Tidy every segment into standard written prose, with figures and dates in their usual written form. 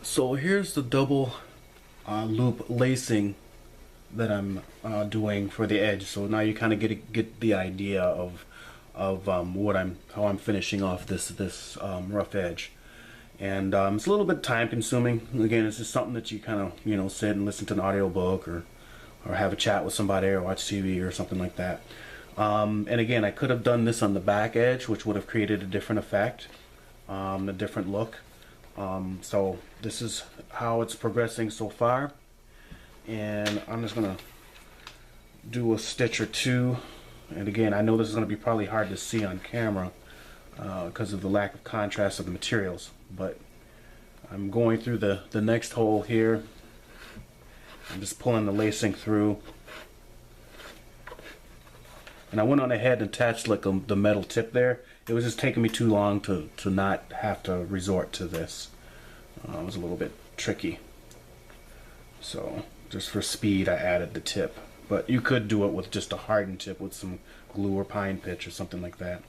So here's the double loop lacing that I'm doing for the edge. So now you kind of get the idea of how I'm finishing off this rough edge. And it's a little bit time consuming. Again, it's just something that you kind of sit and listen to an audiobook or have a chat with somebody or watch TV or something like that. And again, I could have done this on the back edge, which would have created a different effect, a different look. So this is how it's progressing so far, and I'm just gonna do a stitch or two. And again, I know this is gonna be probably hard to see on camera because of the lack of contrast of the materials, but I'm going through the next hole here. I'm just pulling the lacing through, and I went on ahead and attached like the metal tip there. It was just taking me too long to not have to resort to this. It was a little bit tricky. So just for speed, I added the tip. But you could do it with just a hardened tip with some glue or pine pitch or something like that.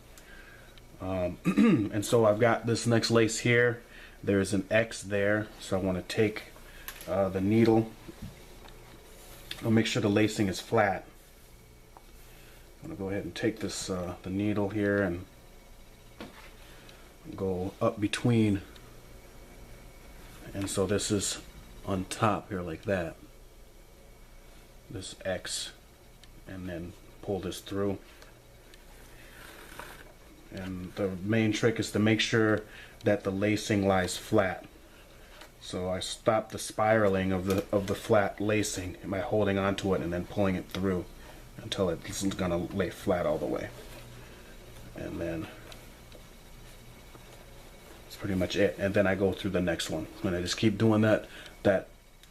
And so I've got this next lace here. There's an X there. So I want to take the needle. I'll make sure the lacing is flat. I'm going to go ahead and take this the needle here and go up between, and so this is on top here like that, this X, and then pull this through. And the main trick is to make sure that the lacing lies flat. So I stop the spiraling of the flat lacing by holding onto it and then pulling it through until it's gonna lay flat all the way. And then pretty much it, and then I go through the next one, and I just keep doing that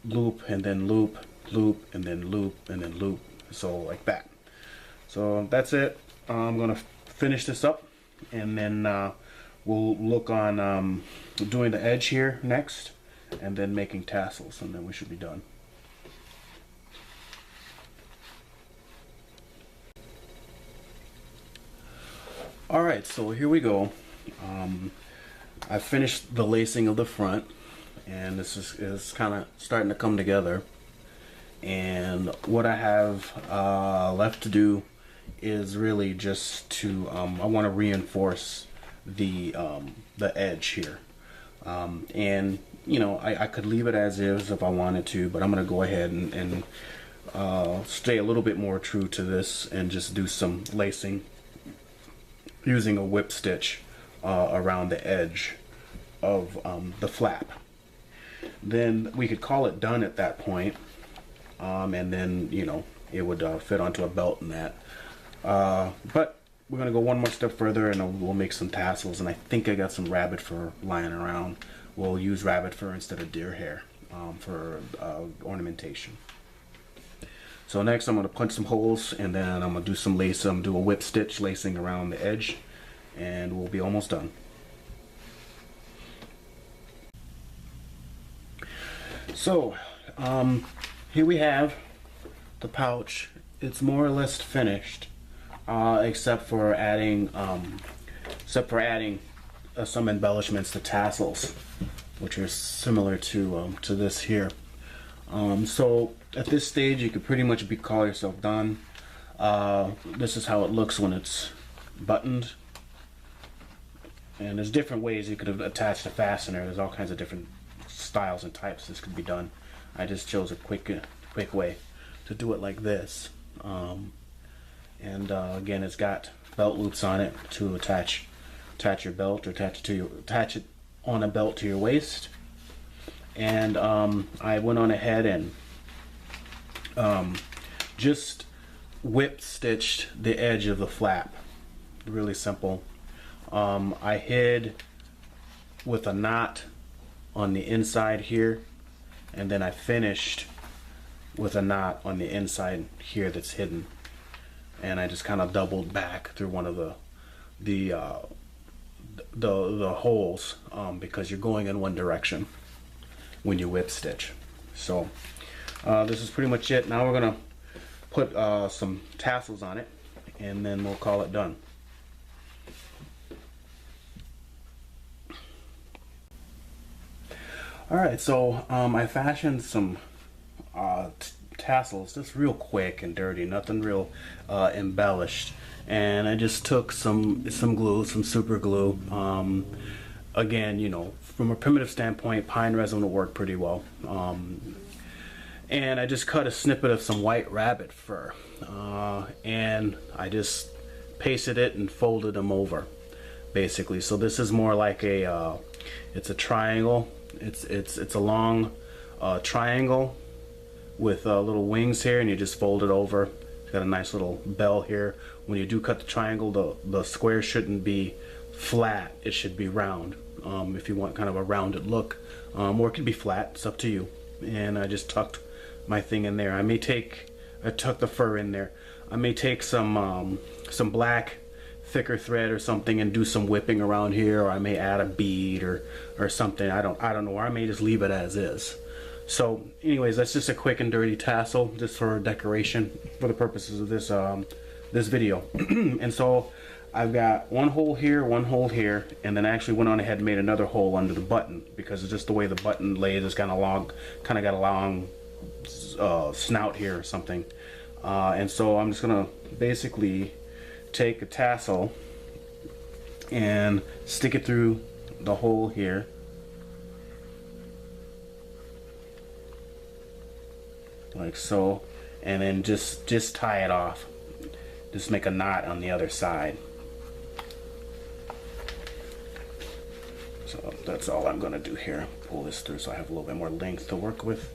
loop and then loop, loop and then loop and then loop, so like that. So that's it. I'm gonna finish this up, and then we'll look on doing the edge here next, and then making tassels, and then we should be done. Alright, so here we go. I finished the lacing of the front, and this is kind of starting to come together. And what I have left to do is really just to I want to reinforce the edge here. And I could leave it as is if I wanted to, but I'm going to go ahead and stay a little bit more true to this and just do some lacing using a whip stitch around the edge of the flap. Then we could call it done at that point, and then it would fit onto a belt and that. But we're gonna go one more step further, and we'll make some tassels. And I think I got some rabbit fur lying around. We'll use rabbit fur instead of deer hair for ornamentation. So next I'm going to punch some holes, and then I'm going to do some lace, do a whip stitch lacing around the edge, and we'll be almost done. So here we have the pouch. It's more or less finished, except for adding some embellishments to tassels, which are similar to this here. So at this stage, you could pretty much call yourself done. This is how it looks when it's buttoned. And there's different ways you could have attached a fastener. There's all kinds of different styles and types this could be done. I just chose a quick way to do it like this. Again, it's got belt loops on it to attach your belt, or attach it on a belt to your waist. And I went on ahead and just whip stitched the edge of the flap. Really simple. I hid with a knot on the inside here, and then I finished with a knot on the inside here that's hidden. And I just kind of doubled back through one of the holes because you're going in one direction when you whip stitch. So this is pretty much it. Now we're gonna put some tassels on it, and then we'll call it done. All right, so I fashioned some tassels, just real quick and dirty, nothing real embellished. And I just took some glue, some super glue. Again, you know, from a primitive standpoint, pine resin will work pretty well. And I just cut a snippet of some white rabbit fur, and I just pasted it and folded them over, basically. So this is more like a, it's a triangle. It's a long triangle with little wings here, and you just fold it over. It's got a nice little bell here. When you do cut the triangle, the square shouldn't be flat. It should be round. If you want kind of a rounded look, or it could be flat. It's up to you. And I just tucked my thing in there. I tucked the fur in there. I may take some black thicker thread or something and do some whipping around here, or I may add a bead or something. I don't know, or I may just leave it as is. So anyways, that's just a quick and dirty tassel, just for decoration for the purposes of this this video. And so I've got one hole here, and then I actually went on ahead and made another hole under the button, because it's just the way the button lays. It's kind of long, got a long snout here or something. And so I'm just gonna basically take a tassel and stick it through the hole here, like so, and then just tie it off. Just make a knot on the other side. So that's all I'm gonna do here. Pull this through so I have a little bit more length to work with,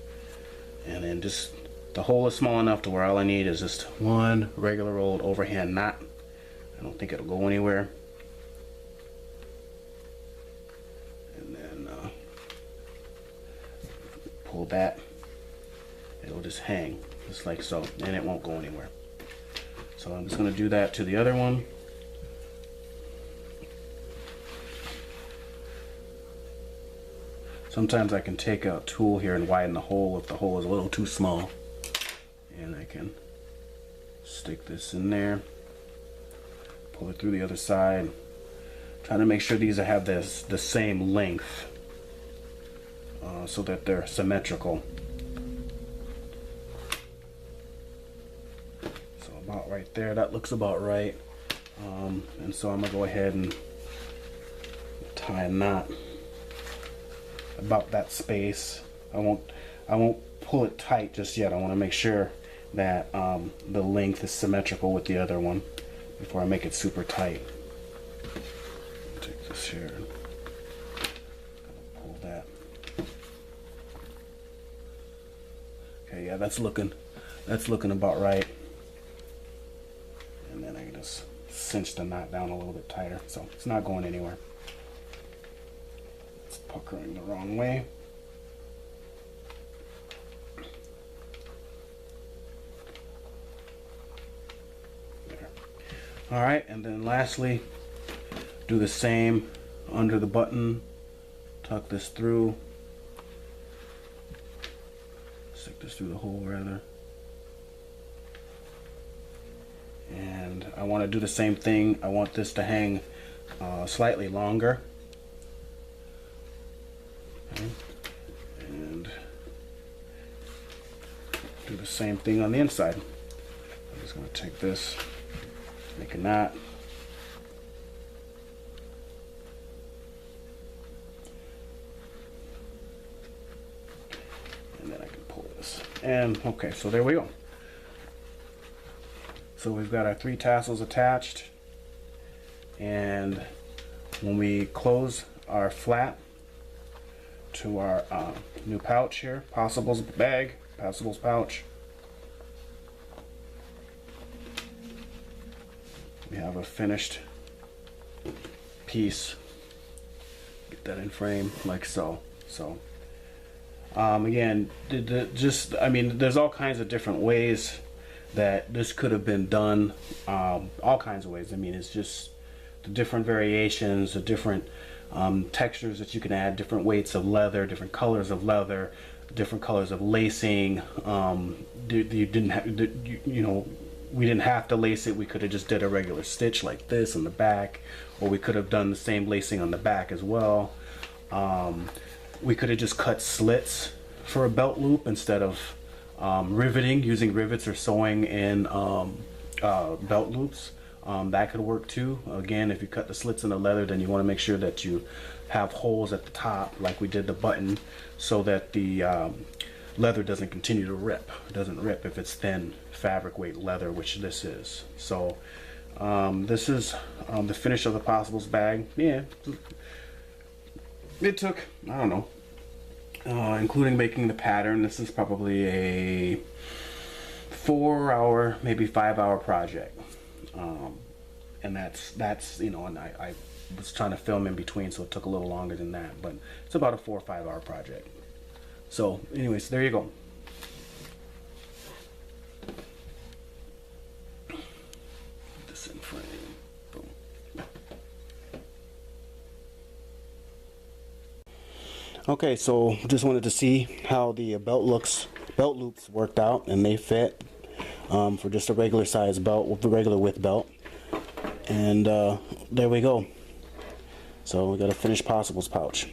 and then just, the hole is small enough to where all I need is just one regular old overhand knot. I don't think it'll go anywhere. And then pull that. It'll just hang, just like so, and it won't go anywhere. So I'm just going to do that to the other one. Sometimes I can take a tool here and widen the hole if the hole is a little too small. And I can stick this in there. Pull it through the other side. Trying to make sure these have the same length, so that they're symmetrical. So about right there, that looks about right. And so I'm gonna go ahead and tie a knot about that space. I won't pull it tight just yet. I want to make sure that the length is symmetrical with the other one before I make it super tight. Take this here, pull that. Okay, yeah, that's looking about right. And then I can just cinch the knot down a little bit tighter, so it's not going anywhere. It's puckering the wrong way. All right, and then lastly, do the same under the button. Tuck this through. Stick this through the hole rather. And I want to do the same thing. I want this to hang slightly longer. Okay. And do the same thing on the inside. I'm just going to take this, make a knot, and then I can pull this. And okay, so there we go. So we've got our 3 tassels attached, and when we close our flap to our new pouch here, Possibles bag, Possibles pouch, we have a finished piece. Get that in frame like so. So again, I mean, there's all kinds of different ways that this could have been done, all kinds of ways. I mean, it's just the different variations, the different textures that you can add, different weights of leather, different colors of leather, different colors of lacing. You didn't have, you know, we didn't have to lace it. We could have just did a regular stitch like this on the back, or we could have done the same lacing on the back as well. we could have just cut slits for a belt loop instead of riveting, using rivets or sewing in belt loops. That could work too. Again, if you cut the slits in the leather, then you want to make sure that you have holes at the top, like we did the button, so that the leather doesn't continue to rip. It doesn't rip if it's thin fabric weight leather, which this is. So this is the finish of the Possibles bag. Yeah, it took, I don't know, including making the pattern, this is probably a 4-hour, maybe 5-hour project. And that's you know, and I was trying to film in between, so it took a little longer than that, but it's about a 4 or 5 hour project. So anyways, there you go. Put this in frame. Boom. Okay, so just wanted to see how the belt loops worked out, and they fit for just a regular size belt with the regular width belt. And there we go. So we got a finished Possibles pouch.